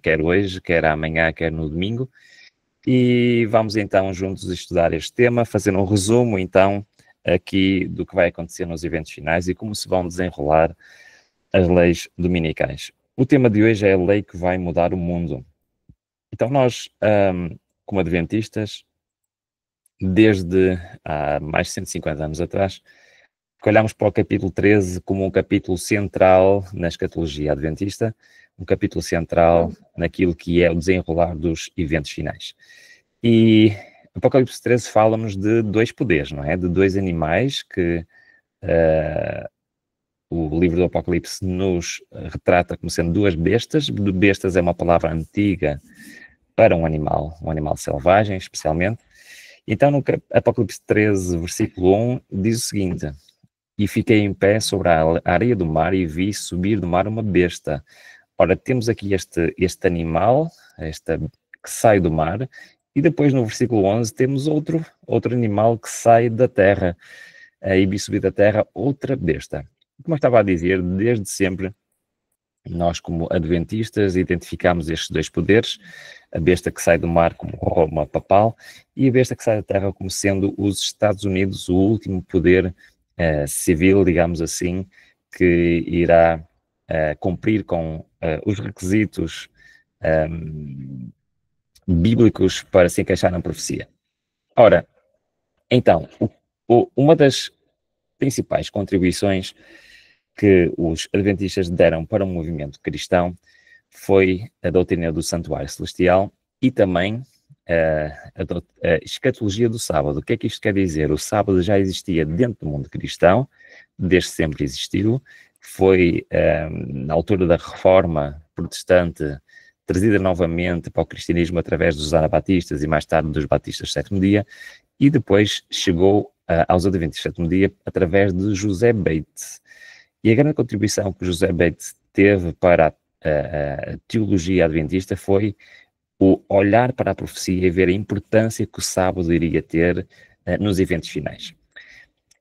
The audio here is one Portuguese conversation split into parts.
quer hoje, quer amanhã, quer no domingo. E vamos então juntos estudar este tema, fazer um resumo então aqui do que vai acontecer nos eventos finais e como se vão desenrolar as leis dominicais. O tema de hoje é a lei que vai mudar o mundo. Então nós, como adventistas, desde há mais de 150 anos atrás, olhamos para o capítulo 13 como um capítulo central na escatologia adventista, um capítulo central naquilo que é o desenrolar dos eventos finais. E Apocalipse 13 fala-nos de dois poderes, não é? De dois animais que o livro do Apocalipse nos retrata como sendo duas bestas. Bestas é uma palavra antiga para um animal selvagem, especialmente. Então, no Apocalipse 13, versículo 1, diz o seguinte: E fiquei em pé sobre a areia do mar e vi subir do mar uma besta. Ora, temos aqui este animal, que sai do mar, e depois no versículo 11 temos outro animal que sai da terra, e vi subir da terra outra besta. Como eu estava a dizer, desde sempre, nós como adventistas identificamos estes dois poderes, a besta que sai do mar como Roma papal e a besta que sai da terra como sendo os Estados Unidos, o último poder civil, digamos assim, que irá cumprir com os requisitos bíblicos para se encaixar na profecia. Ora, então, uma das principais contribuições que os adventistas deram para o movimento cristão foi a doutrina do santuário celestial e também a escatologia do sábado. O que é que isto quer dizer? O sábado já existia dentro do mundo cristão, desde sempre existiu, foi na altura da reforma protestante trazida novamente para o cristianismo através dos anabatistas e mais tarde dos batistas sétimo dia, e depois chegou aos adventistas sétimo dia através de José Bates. E a grande contribuição que José Bates teve para a teologia adventista foi o olhar para a profecia e ver a importância que o sábado iria ter nos eventos finais.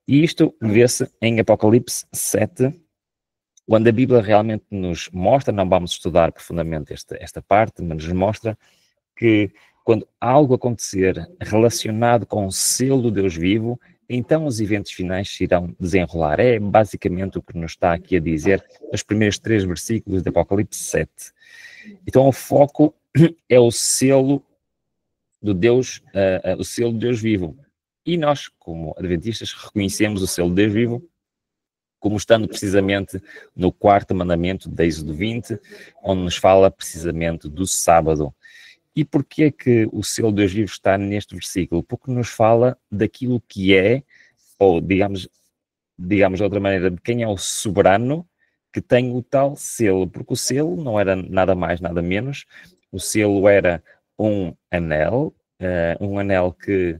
E isto vê-se em Apocalipse 7, onde a Bíblia realmente nos mostra, não vamos estudar profundamente esta parte, mas nos mostra que quando algo acontecer relacionado com o selo do Deus vivo, então os eventos finais se irão desenrolar. É basicamente o que nos está aqui a dizer os primeiros 3 versículos de Apocalipse 7. Então o foco é o selo do Deus, o selo do Deus vivo. E nós, como adventistas, reconhecemos o selo do Deus vivo como estando precisamente no 4º mandamento de Êxodo 20, onde nos fala precisamente do sábado. E porquê é que o selo de Deus vivo está neste versículo? Porque nos fala daquilo que é, ou digamos de outra maneira, de quem é o soberano que tem o tal selo. Porque o selo não era nada mais, nada menos. O selo era um anel que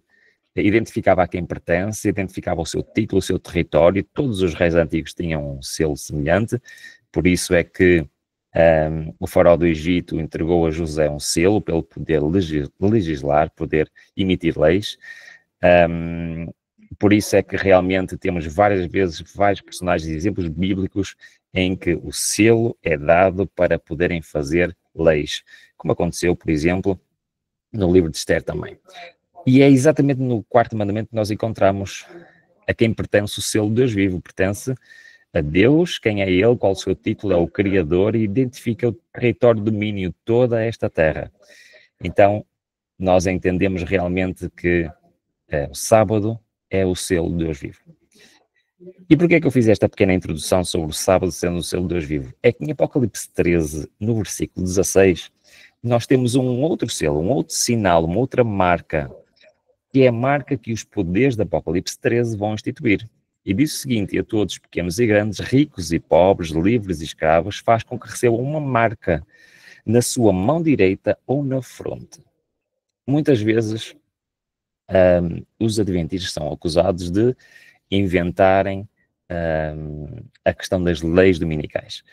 identificava a quem pertence, identificava o seu título, o seu território. Todos os reis antigos tinham um selo semelhante. Por isso é que o faraó do Egito entregou a José um selo para ele poder legislar, poder emitir leis. Por isso é que realmente temos várias vezes vários personagens e exemplos bíblicos em que o selo é dado para poderem fazer leis, como aconteceu, por exemplo, no livro de Esther também. E é exatamente no 4º mandamento que nós encontramos a quem pertence o selo de Deus vivo. Pertence a Deus, quem é Ele, qual o seu título, é o Criador, e identifica o território de domínio, toda esta terra. Então, nós entendemos realmente que o sábado é o selo de Deus vivo. E porquê é que eu fiz esta pequena introdução sobre o sábado sendo o selo de Deus vivo? É que em Apocalipse 13, no versículo 16, nós temos um outro selo, um outro sinal, uma outra marca, que é a marca que os poderes de Apocalipse 13 vão instituir. E diz o seguinte: a todos, pequenos e grandes, ricos e pobres, livres e escravos, faz com que recebam uma marca na sua mão direita ou na fronte. Muitas vezes os adventistas são acusados de inventarem a questão das leis dominicais.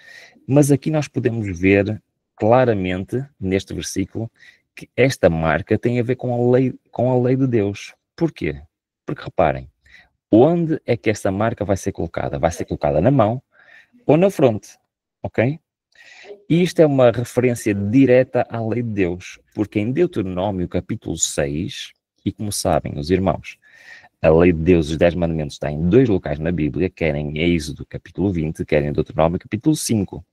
Mas aqui nós podemos ver claramente, neste versículo, que esta marca tem a ver com a lei de Deus. Porquê? Porque reparem, onde é que esta marca vai ser colocada? Vai ser colocada na mão ou na fronte, ok? E isto é uma referência direta à lei de Deus, porque em Deuteronômio capítulo 6, e como sabem os irmãos, a lei de Deus, os 10 mandamentos, está em 2 locais na Bíblia, quer em Êxodo capítulo 20, quer em Deuteronômio capítulo 5.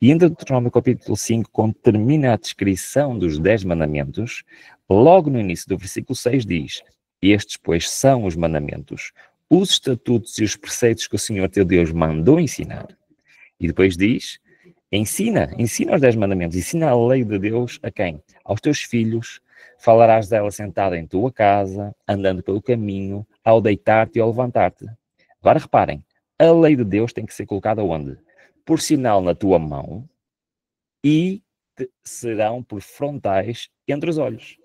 E em Deuteronômio capítulo 5, quando termina a descrição dos 10 mandamentos, logo no início do versículo 6 diz: estes, pois, são os mandamentos, os estatutos e os preceitos que o Senhor teu Deus mandou ensinar. E depois diz: ensina os 10 mandamentos, ensina a lei de Deus a quem? Aos teus filhos, falarás dela sentada em tua casa, andando pelo caminho, ao deitar-te e ao levantar-te. Agora reparem, a lei de Deus tem que ser colocada onde? Por sinal na tua mão e serão por frontais entre os olhos.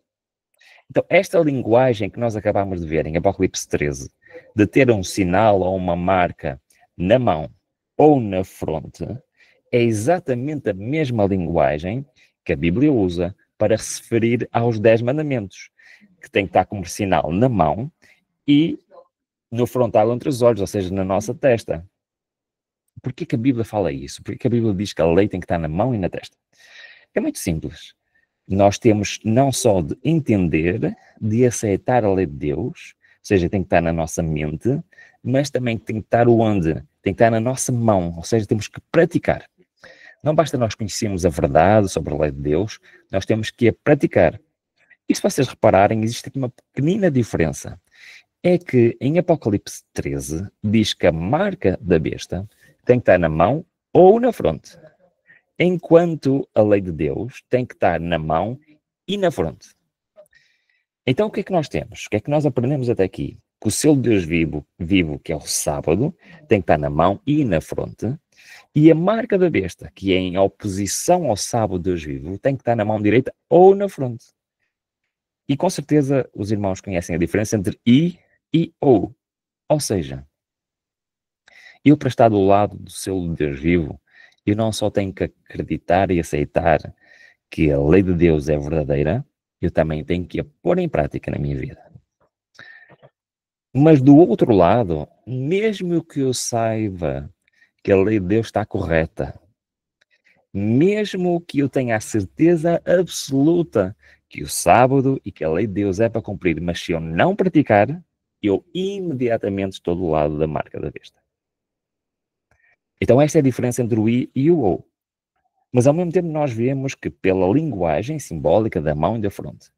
Então, esta linguagem que nós acabamos de ver em Apocalipse 13, de ter um sinal ou uma marca na mão ou na fronte, é exatamente a mesma linguagem que a Bíblia usa para se referir aos 10 mandamentos, que tem que estar como sinal na mão e no frontal entre os olhos, ou seja, na nossa testa. Por que a Bíblia fala isso? Por que a Bíblia diz que a lei tem que estar na mão e na testa? É muito simples. Nós temos não só de entender, de aceitar a lei de Deus, ou seja, tem que estar na nossa mente, mas também tem que estar onde? Tem que estar na nossa mão, ou seja, temos que praticar. Não basta nós conhecermos a verdade sobre a lei de Deus, nós temos que a praticar. E se vocês repararem, existe aqui uma pequenina diferença. É que em Apocalipse 13 diz que a marca da besta tem que estar na mão ou na fronte. Enquanto a lei de Deus tem que estar na mão e na fronte. Então o que é que nós temos? O que é que nós aprendemos até aqui? Que o selo de Deus vivo, que é o sábado, tem que estar na mão e na fronte. E a marca da besta, que é em oposição ao sábado de Deus vivo, tem que estar na mão direita ou na fronte. E com certeza os irmãos conhecem a diferença entre I e ou. Ou seja, eu para estar do lado do selo de Deus vivo, eu não só tenho que acreditar e aceitar que a lei de Deus é verdadeira, eu também tenho que a pôr em prática na minha vida. Mas do outro lado, mesmo que eu saiba que a lei de Deus está correta, mesmo que eu tenha a certeza absoluta que o sábado e que a lei de Deus é para cumprir, mas se eu não praticar, eu imediatamente estou do lado da marca da besta. Então esta é a diferença entre o I e o OU. Mas ao mesmo tempo nós vemos que pela linguagem simbólica da mão e da fronte,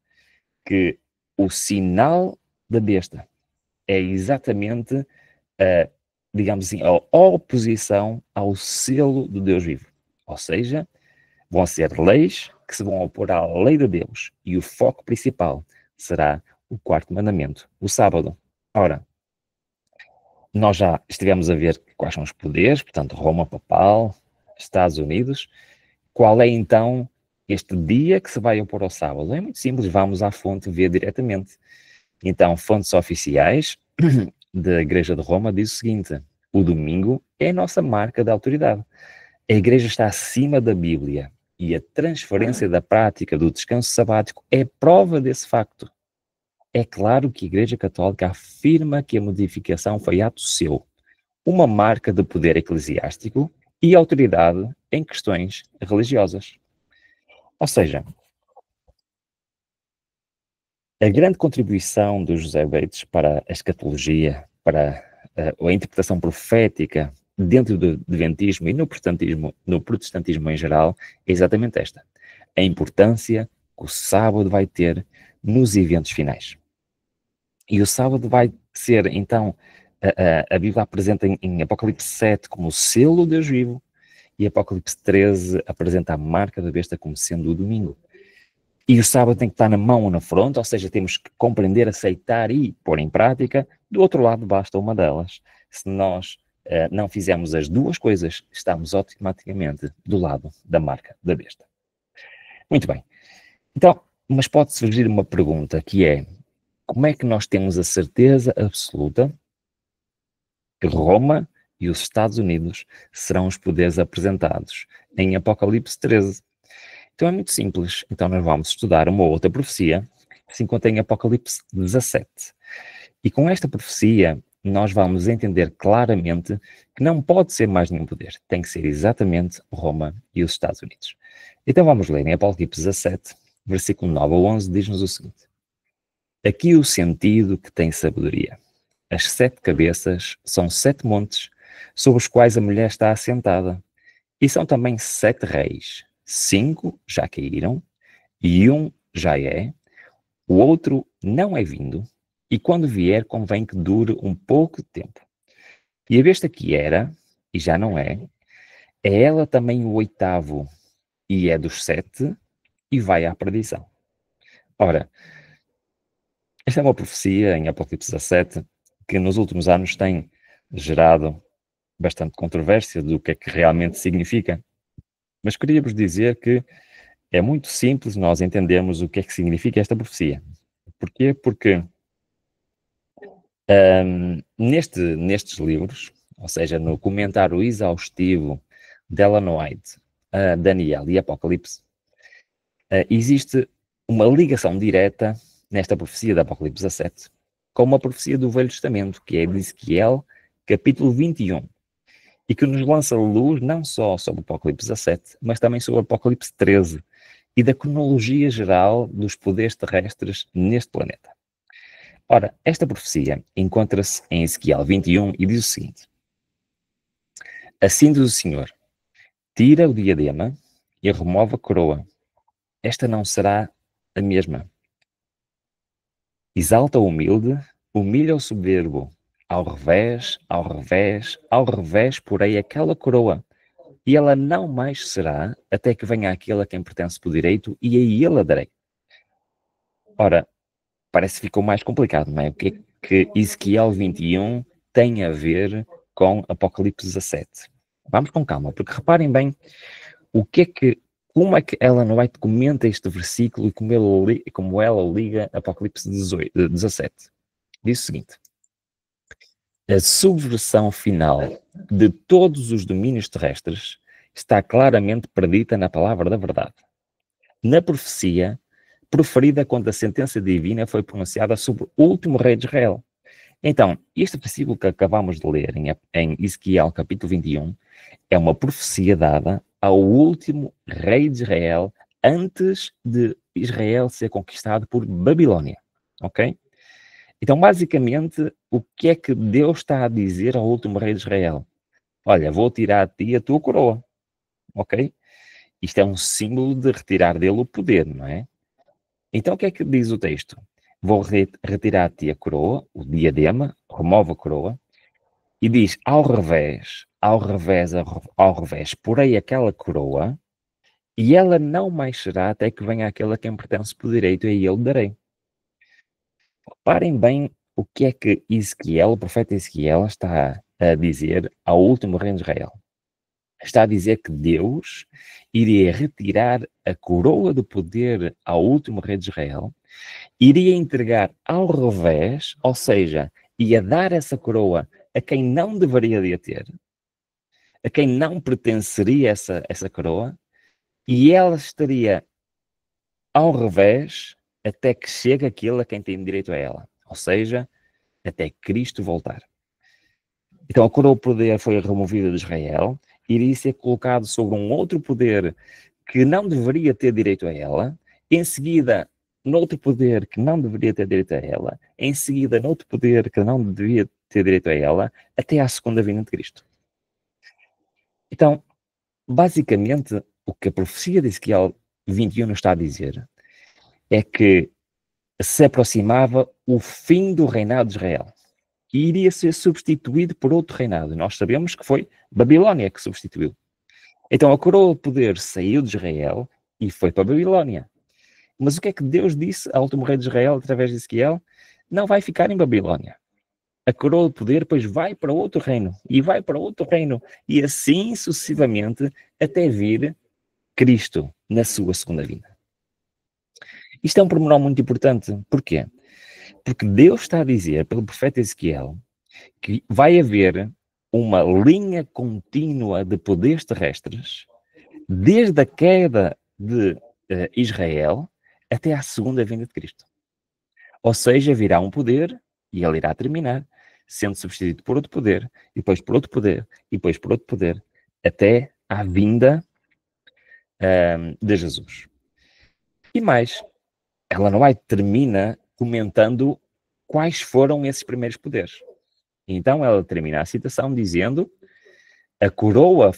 que o sinal da besta é exatamente, digamos assim, a oposição ao selo do Deus vivo. Ou seja, vão ser leis que se vão opor à lei de Deus. E o foco principal será o quarto mandamento, o sábado. Ora, nós já estivemos a ver quais são os poderes, portanto, Roma Papal, Estados Unidos. Qual é então este dia que se vai opor ao sábado? É muito simples, vamos à fonte ver diretamente. Então, fontes oficiais da Igreja de Roma diz o seguinte: o domingo é a nossa marca de autoridade. A Igreja está acima da Bíblia e a transferência da prática do descanso sabático é prova desse facto. É claro que a Igreja Católica afirma que a modificação foi ato seu, uma marca de poder eclesiástico e autoridade em questões religiosas. Ou seja, a grande contribuição do José Bates para a escatologia, para a interpretação profética dentro do adventismo e no protestantismo em geral, é exatamente esta: a importância que o sábado vai ter nos eventos finais. E o sábado vai ser, então, a Bíblia apresenta em Apocalipse 7 como o selo de Deus vivo, e Apocalipse 13 apresenta a marca da besta como sendo o domingo. E o sábado tem que estar na mão ou na fronte, ou seja, temos que compreender, aceitar e pôr em prática. Do outro lado, basta uma delas. Se nós não fizermos as duas coisas, estamos automaticamente do lado da marca da besta. Muito bem. Então, mas pode surgir uma pergunta que é: como é que nós temos a certeza absoluta que Roma e os Estados Unidos serão os poderes apresentados em Apocalipse 13? Então é muito simples. Então nós vamos estudar uma outra profecia que se encontra em Apocalipse 17. E com esta profecia nós vamos entender claramente que não pode ser mais nenhum poder. Tem que ser exatamente Roma e os Estados Unidos. Então vamos ler em Apocalipse 17, versículo 9 a 11, diz-nos o seguinte. Aqui o sentido que tem sabedoria. As 7 cabeças são 7 montes sobre os quais a mulher está assentada. E são também 7 reis. 5 já caíram e um já é. O outro não é vindo. E quando vier, convém que dure um pouco de tempo. E a besta que era, e já não é ela também o 8º, e é dos 7, e vai à perdição. Ora, esta é uma profecia em Apocalipse 17, que nos últimos anos tem gerado bastante controvérsia do que é que realmente significa. Mas queria-vos dizer que é muito simples nós entendermos o que é que significa esta profecia. Porquê? Porque nestes livros, ou seja, no comentário exaustivo de Ellen White, Daniel e Apocalipse, existe uma ligação direta nesta profecia de Apocalipse 17 com uma profecia do Velho Testamento, que é de Ezequiel, capítulo 21, e que nos lança luz não só sobre o Apocalipse 17, mas também sobre o Apocalipse 13 e da cronologia geral dos poderes terrestres neste planeta. Ora, esta profecia encontra-se em Ezequiel 21 e diz o seguinte: Assim diz o Senhor, tira o diadema e remove a coroa. Esta não será a mesma. Exalta o humilde, humilha o soberbo. Ao revés, ao revés, ao revés, porém aquela coroa. E ela não mais será até que venha aquele a quem pertence por direito, e a ele a darei. Ora, parece que ficou mais complicado, não é? O que é que Ezequiel 21 tem a ver com Apocalipse 17? Vamos com calma, porque reparem bem como é que Ellen White comenta este versículo e como ela liga Apocalipse 17. Diz o seguinte: a subversão final de todos os domínios terrestres está claramente predita na palavra da verdade. Na profecia proferida quando a sentença divina foi pronunciada sobre o último rei de Israel. Então, este versículo que acabamos de ler em Ezequiel capítulo 21 é uma profecia dada ao último rei de Israel antes de Israel ser conquistado por Babilônia, ok? Então, basicamente, o que é que Deus está a dizer ao último rei de Israel? Olha, vou tirar de ti a tua coroa, ok? Isto é um símbolo de retirar dele o poder, não é? Então, o que é que diz o texto? Vou retirar de ti a coroa, o diadema, remove a coroa, e diz, ao revés, ao revés, ao revés, porei aquela coroa, e ela não mais será até que venha aquele a quem pertence por direito, e a ele darei. Reparem bem o que é que Ezequiel, o profeta Ezequiel, está a dizer ao último rei de Israel. Está a dizer que Deus iria retirar a coroa de poder ao último rei de Israel, iria entregar ao revés, ou seja, ia dar essa coroa a quem não deveria de a ter, a quem não pertenceria essa coroa, e ela estaria ao revés até que chegue aquele a quem tem direito a ela, ou seja, até Cristo voltar. Então a coroa do poder foi removida de Israel, iria ser colocado sobre um outro poder que não deveria ter direito a ela, em seguida noutro poder que não deveria ter direito a ela, em seguida noutro poder que não deveria ter direito a ela, até à segunda vinda de Cristo. Então, basicamente, o que a profecia de Ezequiel 21 nos está a dizer é que se aproximava o fim do reinado de Israel e iria ser substituído por outro reinado. Nós sabemos que foi Babilônia que substituiu. Então a coroa de poder saiu de Israel e foi para a Babilônia. Mas o que é que Deus disse ao último rei de Israel através de Ezequiel? Não vai ficar em Babilônia. A coroa de poder depois vai para outro reino e vai para outro reino e assim sucessivamente até vir Cristo na sua segunda vinda. Isto é um pormenor muito importante. Porquê? Porque Deus está a dizer pelo profeta Ezequiel que vai haver uma linha contínua de poderes terrestres desde a queda de Israel até à segunda vinda de Cristo. Ou seja, virá um poder e ele irá terminar. sendo substituído por outro poder, e depois por outro poder, e depois por outro poder, até à vinda de Jesus. E mais, ela White termina comentando quais foram esses primeiros poderes. Então ela termina a citação dizendo: a coroa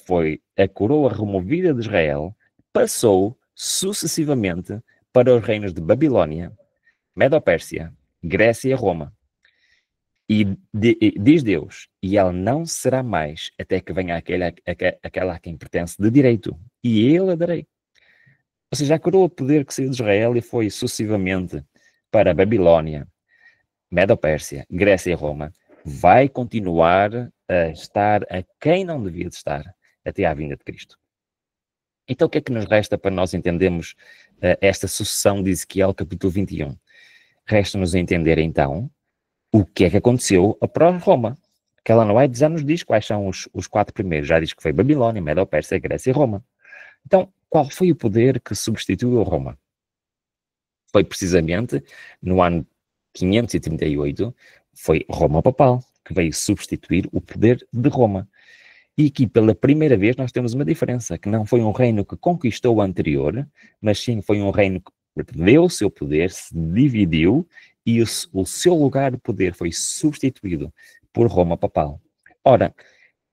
removida de Israel passou sucessivamente para os reinos de Babilônia, Medo-Pérsia, Grécia e Roma. E diz Deus, e ela não será mais até que venha aquela a quem pertence de direito, e ele a darei. Ou seja, a coroa de poder que saiu de Israel e foi sucessivamente para Babilônia, Medo-Pérsia, Grécia e Roma, vai continuar a estar a quem não devia de estar até à vinda de Cristo. Então o que é que nos resta para nós entendermos esta sucessão de Ezequiel capítulo 21? Resta-nos entender então o que é que aconteceu após Roma. Que ela não é, já nos diz quais são os 4 primeiros, já diz que foi Babilônia, Medo-Pérsia, Grécia e Roma. Então, qual foi o poder que substituiu Roma? Foi precisamente no ano 538, foi Roma papal, que veio substituir o poder de Roma. E aqui, pela primeira vez, nós temos uma diferença, que não foi um reino que conquistou o anterior, mas sim foi um reino que perdeu o seu poder, se dividiu, e o seu lugar de poder foi substituído por Roma papal. Ora,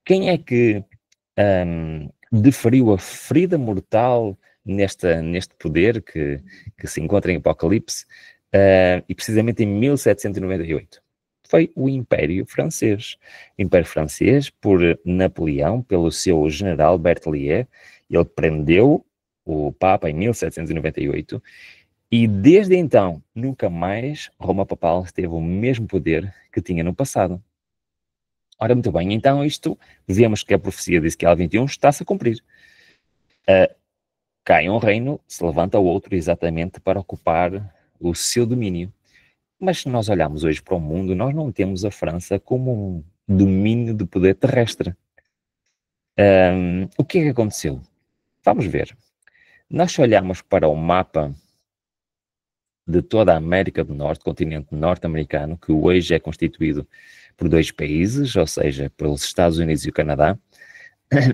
quem é que deferiu a ferida mortal neste poder que se encontra em Apocalipse, e precisamente em 1798? Foi o Império Francês. O Império Francês, por Napoleão, pelo seu general Berthier, ele prendeu o Papa em 1798, e desde então, nunca mais Roma papal teve o mesmo poder que tinha no passado. Ora, muito bem, então vemos que a profecia de Ezequiel 21 está-se a cumprir. Cai um reino, se levanta outro exatamente para ocupar o seu domínio. Mas se nós olharmos hoje para o mundo, nós não temos a França como um domínio de poder terrestre. O que é que aconteceu? Vamos ver. Nós se olharmos para o mapa de toda a América do Norte, continente norte-americano, que hoje é constituído por 2 países, ou seja, pelos Estados Unidos e o Canadá,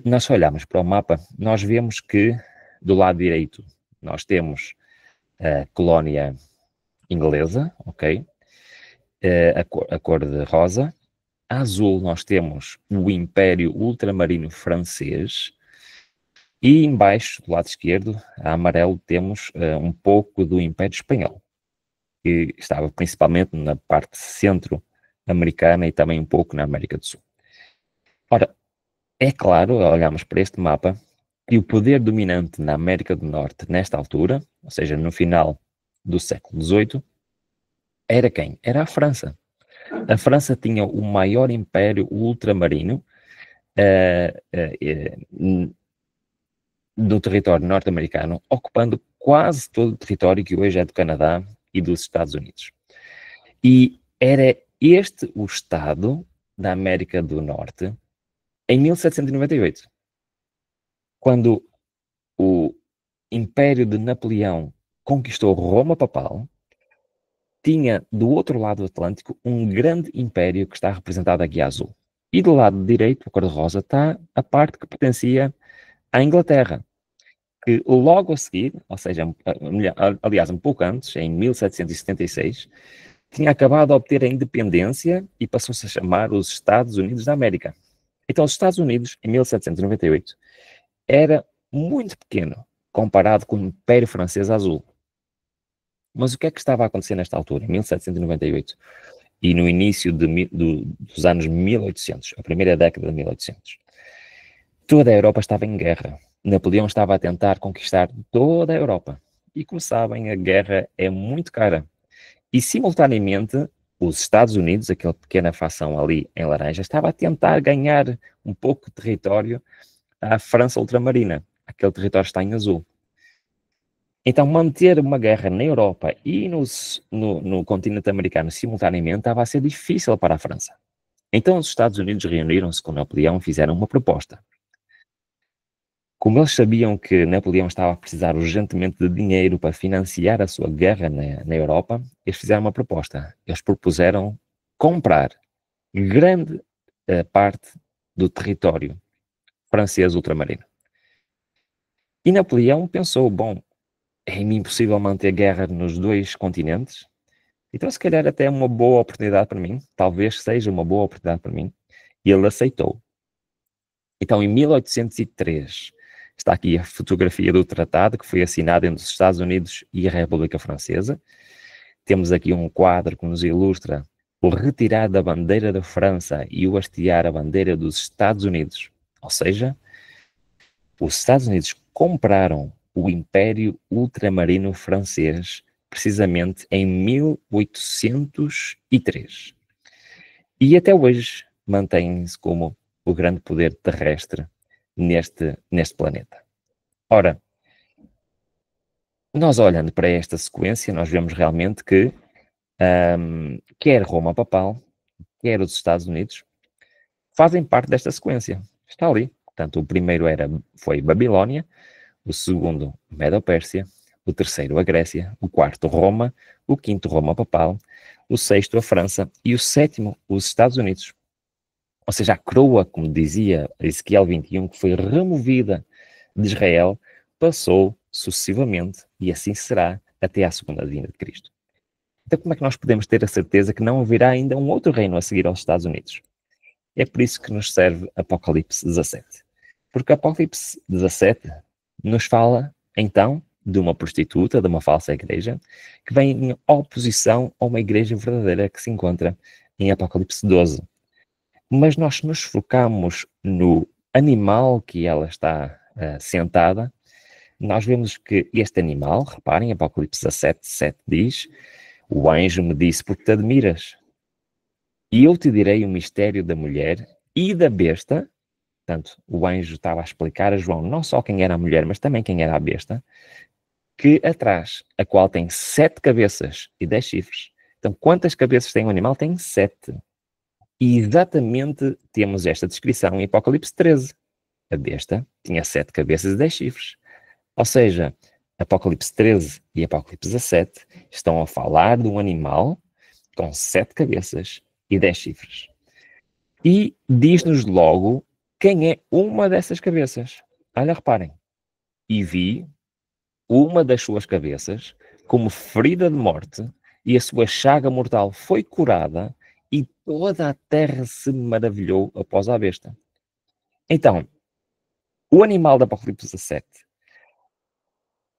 nós se olharmos para o mapa, nós vemos que do lado direito nós temos a colónia inglesa, ok? A cor de rosa. A azul nós temos o Império Ultramarino Francês, e embaixo, do lado esquerdo, a amarelo, temos um pouco do Império Espanhol, que estava principalmente na parte centro-americana e também um pouco na América do Sul. Ora, é claro, olhamos para este mapa, que o poder dominante na América do Norte nesta altura, ou seja, no final do século XVIII, era quem? Era a França. A França tinha o maior império ultramarino do território norte-americano, ocupando quase todo o território que hoje é do Canadá e dos Estados Unidos. E era este o Estado da América do Norte em 1798, quando o Império de Napoleão conquistou Roma papal. Tinha do outro lado do Atlântico um grande império que está representado aqui a azul. E do lado direito, a cor-de-rosa, está a parte que pertencia à Inglaterra, que logo a seguir, ou seja, aliás, um pouco antes, em 1776, tinha acabado de obter a independência e passou-se a chamar os Estados Unidos da América. Então, os Estados Unidos, em 1798, era muito pequeno comparado com o Império Francês Azul. Mas o que é que estava a acontecer nesta altura, em 1798, e no início dos anos 1800, a primeira década de 1800? Toda a Europa estava em guerra. Napoleão estava a tentar conquistar toda a Europa. E como sabem, a guerra é muito cara. E simultaneamente, os Estados Unidos, aquela pequena facção ali em laranja, estava a tentar ganhar um pouco de território à França ultramarina. Aquele território está em azul. Então, manter uma guerra na Europa e no continente americano simultaneamente estava a ser difícil para a França. Então, os Estados Unidos reuniram-se com Napoleão e fizeram uma proposta. Como eles sabiam que Napoleão estava a precisar urgentemente de dinheiro para financiar a sua guerra na Europa, eles fizeram uma proposta. Eles propuseram comprar grande parte do território francês ultramarino. E Napoleão pensou, bom, é impossível manter guerra nos dois continentes, então se calhar até é uma boa oportunidade para mim, talvez seja uma boa oportunidade para mim, e ele aceitou. Então, em 1803, está aqui a fotografia do tratado que foi assinado entre os Estados Unidos e a República Francesa. Temos aqui um quadro que nos ilustra o retirar da bandeira da França e o hastear a bandeira dos Estados Unidos. Ou seja, os Estados Unidos compraram o Império Ultramarino Francês precisamente em 1803. E até hoje mantém-se como o grande poder terrestre neste planeta. Ora, nós olhando para esta sequência, nós vemos realmente que quer Roma Papal, quer os Estados Unidos, fazem parte desta sequência. Está ali. Portanto, o primeiro foi Babilónia, o segundo Medo-Pérsia, o terceiro a Grécia, o quarto Roma, o quinto Roma Papal, o sexto a França e o sétimo os Estados Unidos. Ou seja, a coroa, como dizia Ezequiel 21, que foi removida de Israel, passou sucessivamente, e assim será até à segunda vinda de Cristo. Então, como é que nós podemos ter a certeza que não haverá ainda um outro reino a seguir aos Estados Unidos? É por isso que nos serve Apocalipse 17. Porque Apocalipse 17 nos fala, então, de uma prostituta, de uma falsa igreja, que vem em oposição a uma igreja verdadeira que se encontra em Apocalipse 12. Mas nós nos focamos no animal que ela está sentada, nós vemos que este animal, reparem, Apocalipse 17, 7 diz, o anjo me disse, porque te admiras? E eu te direi o mistério da mulher e da besta. Portanto, o anjo estava a explicar a João não só quem era a mulher, mas também quem era a besta, que atrás, a qual tem 7 cabeças e 10 chifres. Então, quantas cabeças tem um animal? Tem 7. E exatamente temos esta descrição em Apocalipse 13. A besta tinha 7 cabeças e 10 chifres. Ou seja, Apocalipse 13 e Apocalipse 17 estão a falar de um animal com 7 cabeças e 10 chifres. E diz-nos logo quem é uma dessas cabeças. Olha, reparem. E vi uma das suas cabeças como ferida de morte, e a sua chaga mortal foi curada, e toda a terra se maravilhou após a besta. Então, o animal da Apocalipse 17,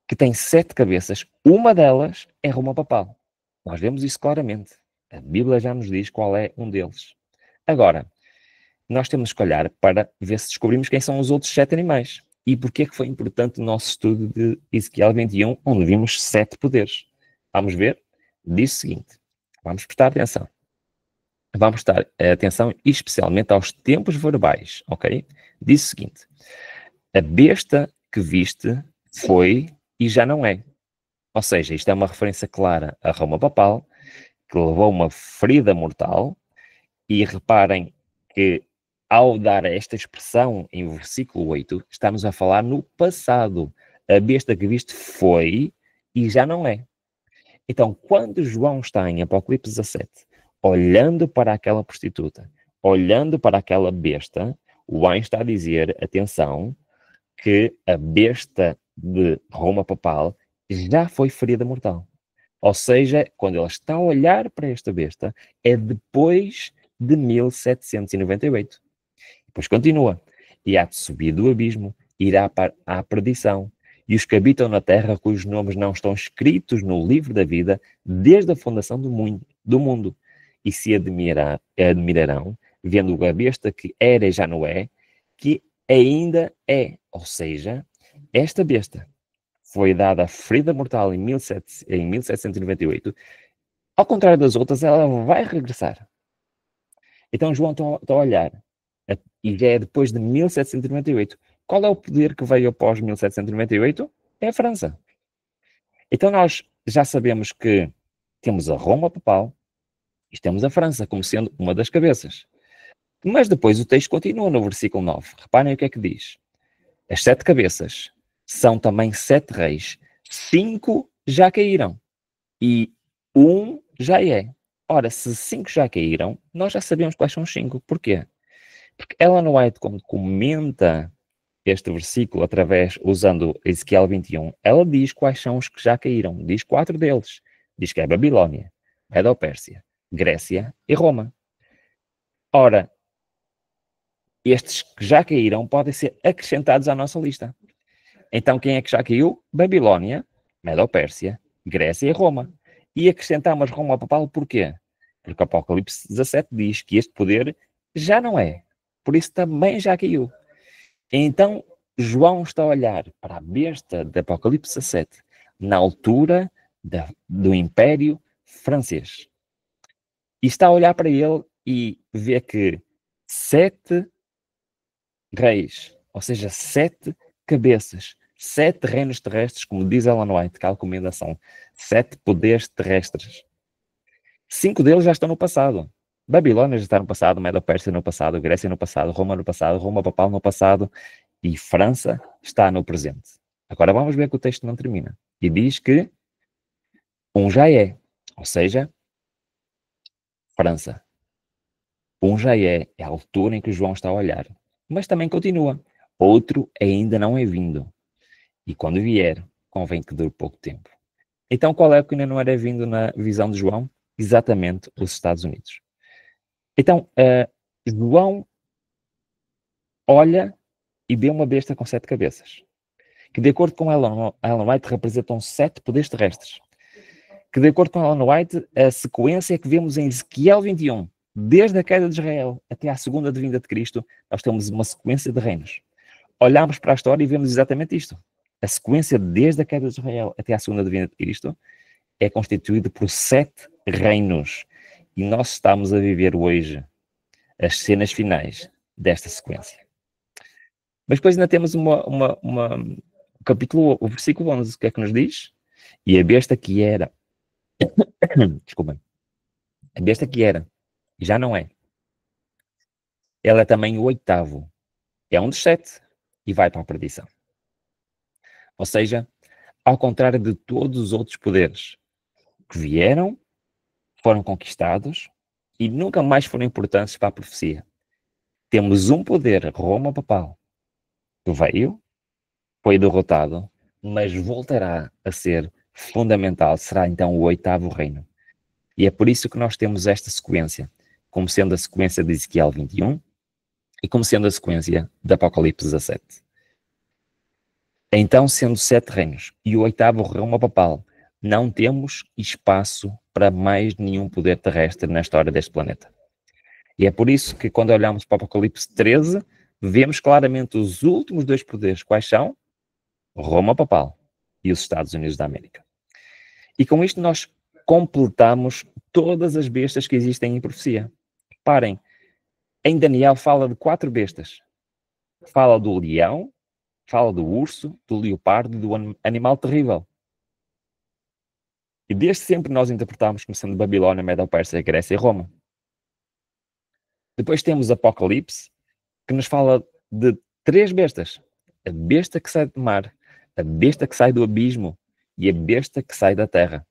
que tem 7 cabeças, uma delas é Roma Papal. Nós vemos isso claramente. A Bíblia já nos diz qual é um deles. Agora, nós temos que olhar para ver se descobrimos quem são os outros 7 animais. E porquê é que foi importante o nosso estudo de Ezequiel 21, onde vimos 7 poderes. Vamos ver? Diz o seguinte, vamos prestar atenção. Vamos prestar atenção especialmente aos tempos verbais, ok? Diz o seguinte, a besta que viste foi e já não é. Ou seja, isto é uma referência clara a Roma Papal, que levou uma ferida mortal, e reparem que ao dar esta expressão em versículo 8, estamos a falar no passado. A besta que viste foi e já não é. Então, quando João está em Apocalipse 17, olhando para aquela prostituta, olhando para aquela besta, o anjo está a dizer, atenção, que a besta de Roma Papal já foi ferida mortal. Ou seja, quando ele está a olhar para esta besta, é depois de 1798. Depois continua. E há de subir do abismo, irá à perdição. E os que habitam na terra, cujos nomes não estão escritos no livro da vida, desde a fundação do mundo. E se admirarão, vendo a besta que era e já não é, que ainda é. Ou seja, esta besta foi dada a ferida mortal em 1798. Ao contrário das outras, ela vai regressar. Então João está a olhar, e já é depois de 1798. Qual é o poder que veio após 1798? É a França. Então nós já sabemos que temos a Roma Papal e temos a França como sendo uma das cabeças. Mas depois o texto continua no versículo 9. Reparem o que é que diz. As 7 cabeças são também 7 reis. 5 já caíram e um já é. Ora, se 5 já caíram, nós já sabemos quais são os 5. Porquê? Porque Ellen White, quando comenta este versículo usando Ezequiel 21, ela diz quais são os que já caíram. Diz 4 deles. Diz que é Babilônia, Medo-Pérsia, Grécia e Roma. Ora, estes que já caíram podem ser acrescentados à nossa lista. Então, quem é que já caiu? Babilônia, Medo-Pérsia, Grécia e Roma. E acrescentamos Roma papal porquê? Porque Apocalipse 17 diz que este poder já não é. Por isso também já caiu. Então, João está a olhar para a besta de Apocalipse 17 na altura do Império Francês. E está a olhar para ele e vê que 7 reis, ou seja, 7 cabeças, 7 reinos terrestres, como diz Ellen White, que a recomendação, 7 poderes terrestres. 5 deles já estão no passado. Babilônia já está no passado, Medo-Pérsia no passado, Grécia no passado, Roma papal no passado e França está no presente. Agora vamos ver que o texto não termina. E diz que um já é, ou seja, França. Um já é a altura em que João está a olhar. Mas também continua. Outro ainda não é vindo. E quando vier, convém que dure pouco tempo. Então, qual é o que ainda não era vindo na visão de João? Exatamente os Estados Unidos. Então, João olha e vê uma besta com 7 cabeças, que de acordo com Ellen White representam 7 poderes terrestres, que de acordo com Ellen White, a sequência que vemos em Ezequiel 21, desde a queda de Israel até à segunda vinda de Cristo, nós temos uma sequência de reinos. Olhamos para a história e vemos exatamente isto. A sequência desde a queda de Israel até à segunda vinda de Cristo é constituída por 7 reinos. E nós estamos a viver hoje as cenas finais desta sequência. Mas depois ainda temos o capítulo, o versículo 11, o que é que nos diz? E a besta que era, desculpem, a besta que era, já não é. Ela é também o 8º, é um dos 7 e vai para a perdição. Ou seja, ao contrário de todos os outros poderes que vieram, foram conquistados e nunca mais foram importantes para a profecia. Temos um poder, Roma papal, que veio, foi derrotado, mas voltará a ser fundamental, será então o 8º reino. E é por isso que nós temos esta sequência, como sendo a sequência de Ezequiel 21 e como sendo a sequência de Apocalipse 17. Então, sendo 7 reinos e o 8º Roma papal, não temos espaço para mais nenhum poder terrestre na história deste planeta. E é por isso que quando olhamos para o Apocalipse 13, vemos claramente os últimos 2 poderes. Quais são? Roma papal e os Estados Unidos da América. E com isto nós completamos todas as bestas que existem em profecia. Reparem, em Daniel fala de 4 bestas. Fala do leão, fala do urso, do leopardo e do animal terrível. E desde sempre nós interpretamos como sendo Babilônia, Medo-Pérsia, Grécia e Roma. Depois temos Apocalipse, que nos fala de 3 bestas. A besta que sai do mar, a besta que sai do abismo e a besta que sai da terra.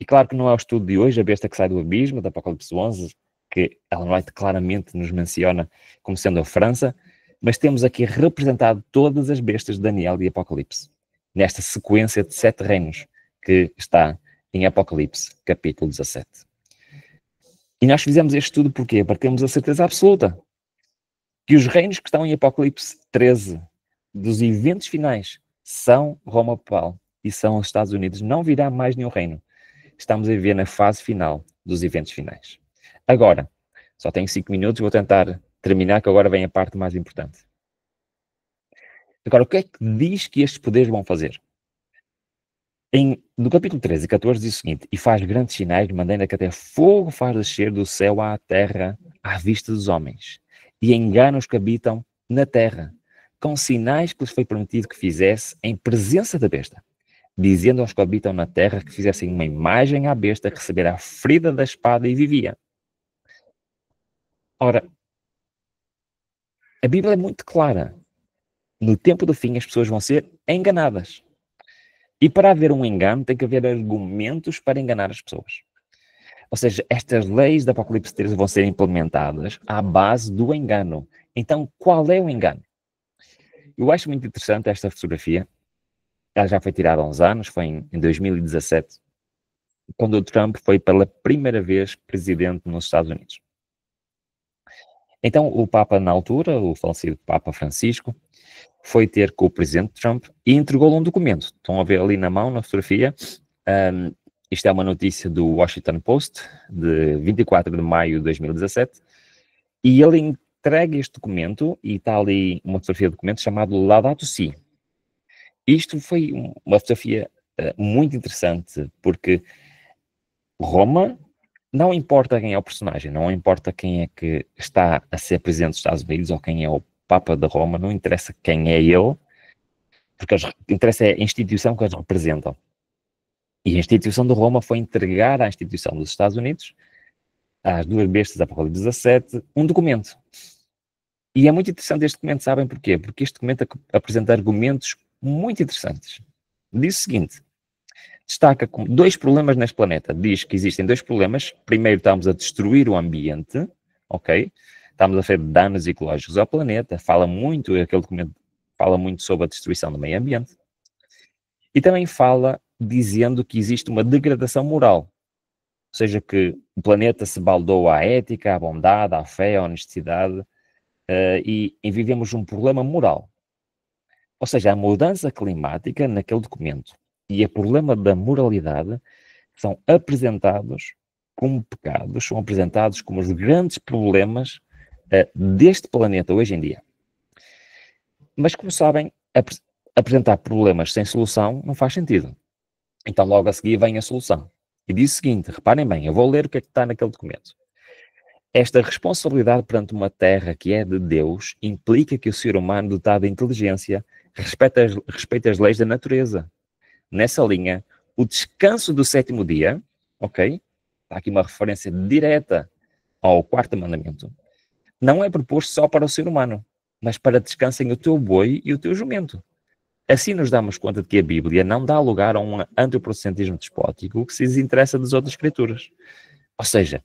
E claro que não é o estudo de hoje, a besta que sai do abismo, da Apocalipse 11, que Ellen White claramente nos menciona como sendo a França, mas temos aqui representado todas as bestas de Daniel e Apocalipse, nesta sequência de 7 reinos que está em Apocalipse, capítulo 17. E nós fizemos este estudo porquê? Para termos a certeza absoluta que os reinos que estão em Apocalipse 13, dos eventos finais, são Roma papal e são os Estados Unidos. Não virá mais nenhum reino. Estamos a viver na fase final dos eventos finais. Agora, só tenho 5 minutos, vou tentar terminar, que agora vem a parte mais importante. Agora, o que é que diz que estes poderes vão fazer? No capítulo 13 e 14 diz o seguinte: e faz grandes sinais, de maneira que até fogo faz descer do céu à terra, à vista dos homens, e engana os que habitam na terra, com sinais que lhes foi permitido que fizesse em presença da besta, dizendo aos que habitam na terra que fizessem uma imagem à besta que recebera a ferida da espada e vivia. Ora, a Bíblia é muito clara. No tempo do fim, as pessoas vão ser enganadas. E para haver um engano, tem que haver argumentos para enganar as pessoas. Ou seja, estas leis do Apocalipse 13 vão ser implementadas à base do engano. Então, qual é o engano? Eu acho muito interessante esta fotografia. Ela já foi tirada há uns anos, foi em 2017, quando o Trump foi pela primeira vez presidente nos Estados Unidos. Então, o Papa, na altura, o falecido Papa Francisco, foi ter com o presidente Trump e entregou-lhe um documento. Estão a ver ali na mão, na fotografia. Isto é uma notícia do Washington Post, de 24 de maio de 2017, e ele entrega este documento, e está ali uma fotografia de documento chamado Laudato Si. Isto foi uma fotografia muito interessante, porque Roma, não importa quem é o personagem, não importa quem é que está a ser presidente dos Estados Unidos ou quem é o Papa de Roma, não interessa quem é ele, porque interessa a instituição que eles representam. E a instituição de Roma foi entregar à instituição dos Estados Unidos, às duas bestas da Apocalipse 17, um documento. E é muito interessante este documento, sabem porquê? Porque este documento apresenta argumentos muito interessantes. Diz o seguinte: destaca dois problemas neste planeta. Diz que existem dois problemas. Primeiro, estamos a destruir o ambiente, ok? Estamos a fazer danos ecológicos ao planeta. Aquele documento fala muito sobre a destruição do meio ambiente. E também fala dizendo que existe uma degradação moral. Ou seja, que o planeta se baldou à ética, à bondade, à fé, à honestidade, e vivemos um problema moral. Ou seja, a mudança climática naquele documento e o problema da moralidade são apresentados como pecados, são apresentados como os grandes problemas deste planeta hoje em dia. Mas, como sabem, apresentar problemas sem solução não faz sentido. Então, logo a seguir vem a solução. E diz o seguinte, reparem bem, eu vou ler o que é que está naquele documento. Esta responsabilidade perante uma terra que é de Deus implica que o ser humano dotado de inteligência respeita as leis da natureza. Nessa linha, o descanso do sétimo dia, ok? Está aqui uma referência direta ao quarto mandamento. Não é proposto só para o ser humano, mas para descansem o teu boi e o teu jumento. Assim nos damos conta de que a Bíblia não dá lugar a um antropocentrismo despótico que se desinteressa das outras escrituras. Ou seja,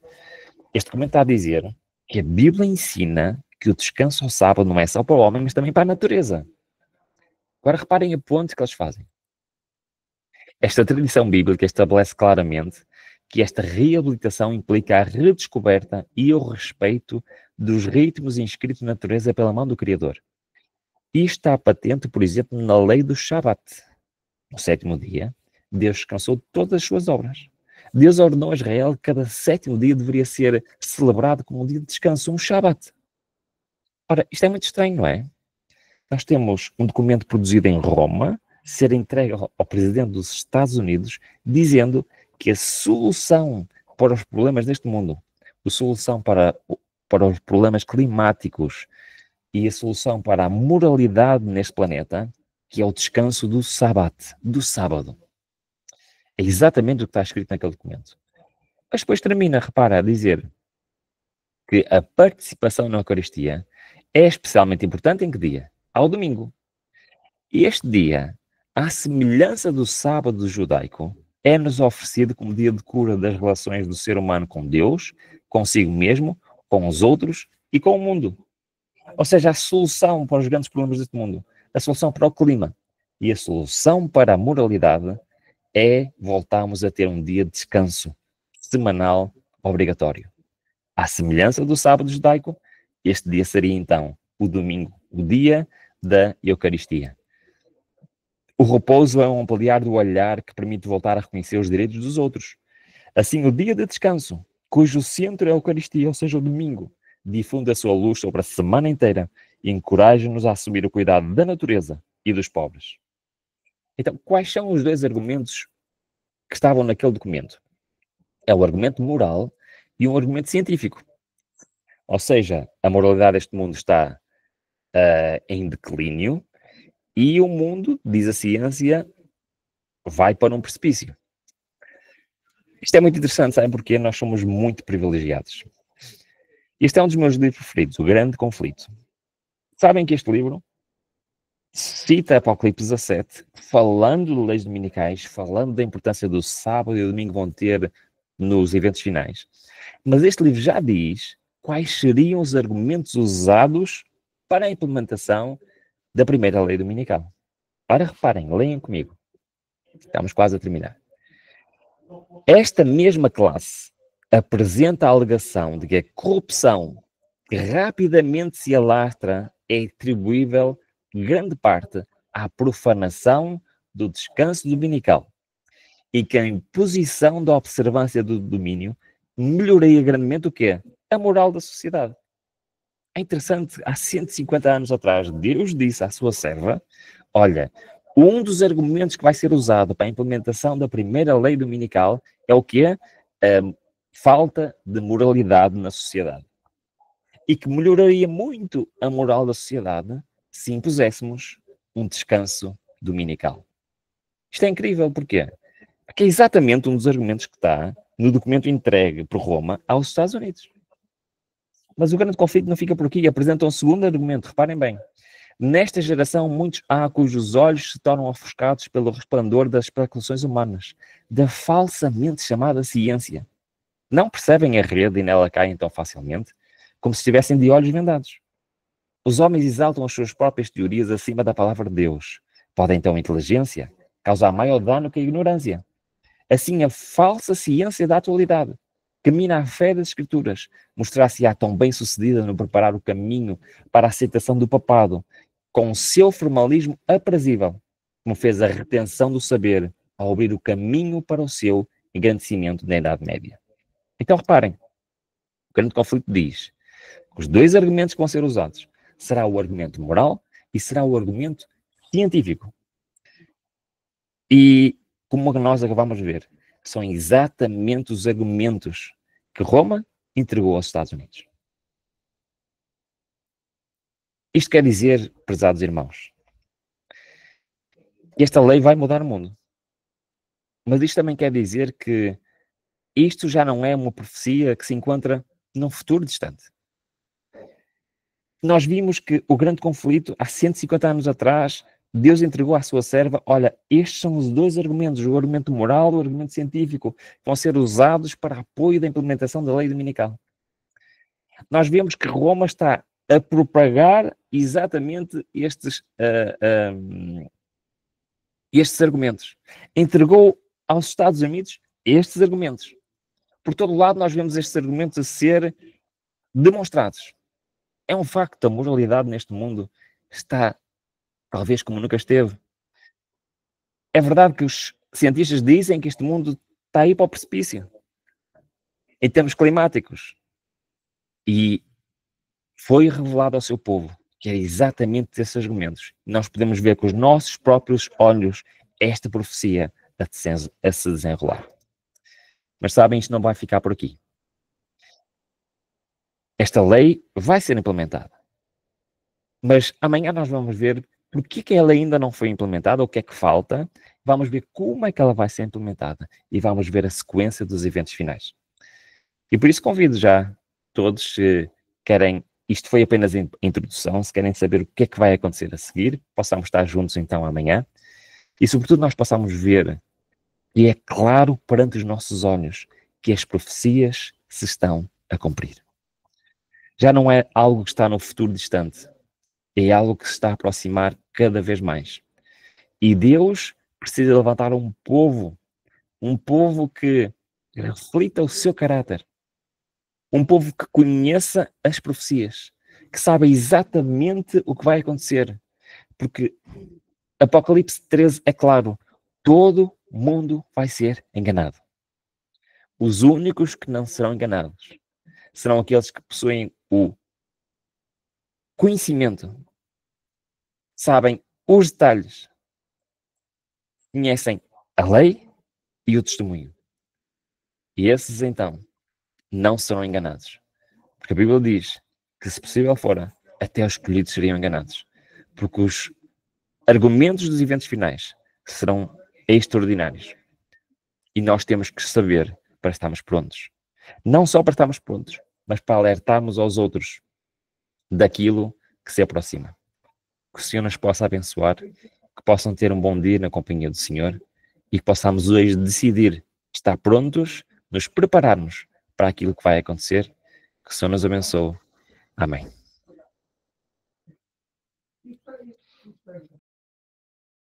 este documento está a dizer que a Bíblia ensina que o descanso ao sábado não é só para o homem, mas também para a natureza. Agora reparem a ponte que eles fazem. Esta tradição bíblica estabelece claramente que esta reabilitação implica a redescoberta e o respeito dos ritmos inscritos na natureza pela mão do Criador. Isto está patente, por exemplo, na lei do Shabat. No sétimo dia, Deus descansou de todas as suas obras. Deus ordenou a Israel que cada sétimo dia deveria ser celebrado como um dia de descanso, um Shabat. Ora, isto é muito estranho, não é? Nós temos um documento produzido em Roma, ser entregue ao presidente dos Estados Unidos, dizendo que a solução para os problemas deste mundo, a solução para os problemas climáticos e a solução para a moralidade neste planeta, que é o descanso do Shabat, do sábado. É exatamente o que está escrito naquele documento. Mas depois termina, repara, a dizer que a participação na Eucaristia é especialmente importante em que dia? Ao domingo. E este dia, à semelhança do sábado judaico, é-nos oferecido como dia de cura das relações do ser humano com Deus, consigo mesmo, com os outros e com o mundo. Ou seja, a solução para os grandes problemas deste mundo, a solução para o clima e a solução para a moralidade é voltarmos a ter um dia de descanso semanal obrigatório. À semelhança do sábado judaico, este dia seria então o domingo, o dia da Eucaristia. O repouso é um ampliar do olhar que permite voltar a reconhecer os direitos dos outros. Assim, o dia de descanso, cujo centro é a Eucaristia, ou seja, o domingo, difunde a sua luz sobre a semana inteira e encoraja-nos a assumir o cuidado da natureza e dos pobres. Então, quais são os dois argumentos que estavam naquele documento? É o argumento moral e um argumento científico. Ou seja, a moralidade deste mundo está em declínio e o mundo, diz a ciência, vai para um precipício. Isto é muito interessante, sabem porquê? Nós somos muito privilegiados. Este é um dos meus livros preferidos, O Grande Conflito. Sabem que este livro cita Apocalipse 17, falando de leis dominicais, falando da importância do sábado e o domingo vão ter nos eventos finais, mas este livro já diz quais seriam os argumentos usados para a implementação da primeira lei dominical. Ora, reparem, leiam comigo. Estamos quase a terminar. Esta mesma classe apresenta a alegação de que a corrupção que rapidamente se alastra é atribuível, grande parte, à profanação do descanso dominical e que a imposição da observância do domínio melhoraria grandemente o quê? A moral da sociedade. É interessante, há 150 anos atrás, Deus disse à sua serva, olha, um dos argumentos que vai ser usado para a implementação da primeira lei dominical é o quê? A falta de moralidade na sociedade. E que melhoraria muito a moral da sociedade se impuséssemos um descanso dominical. Isto é incrível, porquê? Porque é exatamente um dos argumentos que está no documento entregue por Roma aos Estados Unidos. Mas o grande conflito não fica por aqui. Apresenta um segundo argumento, reparem bem. Nesta geração, muitos há cujos olhos se tornam ofuscados pelo resplandor das especulações humanas, da falsamente chamada ciência. Não percebem a rede e nela caem tão facilmente, como se estivessem de olhos vendados. Os homens exaltam as suas próprias teorias acima da palavra de Deus. Podem, então, a inteligência causar maior dano que a ignorância. Assim, a falsa ciência da atualidade, que mina a fé das Escrituras, mostrar-se-á tão bem-sucedida no preparar o caminho para a aceitação do papado, com o seu formalismo aprazível, como fez a retenção do saber ao abrir o caminho para o seu engrandecimento na Idade Média. Então, reparem, o grande conflito diz que os dois argumentos que vão ser usados será o argumento moral e será o argumento científico. E, como nós acabamos de ver, são exatamente os argumentos que Roma entregou aos Estados Unidos. Isto quer dizer, prezados irmãos, que esta lei vai mudar o mundo. Mas isto também quer dizer que isto já não é uma profecia que se encontra num futuro distante. Nós vimos que o grande conflito, há 150 anos atrás, Deus entregou à sua serva, olha, estes são os dois argumentos, o argumento moral e o argumento científico, que vão ser usados para apoio da implementação da lei dominical. Nós vemos que Roma está a propagar exatamente estes argumentos. Entregou aos Estados Unidos estes argumentos. Por todo lado nós vemos estes argumentos a ser demonstrados. É um facto, a moralidade neste mundo está talvez como nunca esteve. É verdade que os cientistas dizem que este mundo está aí para o precipício, em termos climáticos. E foi revelado ao seu povo que era exatamente esses argumentos. Nós podemos ver com os nossos próprios olhos esta profecia a se desenrolar. Mas sabem, isto não vai ficar por aqui. Esta lei vai ser implementada. Mas amanhã nós vamos ver porque que ela ainda não foi implementada, o que é que falta, vamos ver como é que ela vai ser implementada e vamos ver a sequência dos eventos finais. E por isso convido já todos, se querem, isto foi apenas a introdução, se querem saber o que é que vai acontecer a seguir, possamos estar juntos então amanhã e sobretudo nós possamos ver, e é claro perante os nossos olhos, que as profecias se estão a cumprir. Já não é algo que está no futuro distante, é algo que se está a aproximar cada vez mais. E Deus precisa levantar um povo que reflita o seu caráter, um povo que conheça as profecias, que saiba exatamente o que vai acontecer, porque Apocalipse 13 é claro, todo mundo vai ser enganado. Os únicos que não serão enganados serão aqueles que possuem o conhecimento, sabem os detalhes, conhecem a lei e o testemunho. E esses, então, não serão enganados. Porque a Bíblia diz que, se possível fora, até os escolhidos seriam enganados. Porque os argumentos dos eventos finais serão extraordinários. E nós temos que saber para estarmos prontos. Não só para estarmos prontos, mas para alertarmos aos outros daquilo que se aproxima. Que o Senhor nos possa abençoar, que possam ter um bom dia na companhia do Senhor e que possamos hoje decidir estar prontos nos prepararmos para aquilo que vai acontecer. Que o Senhor nos abençoe. Amém.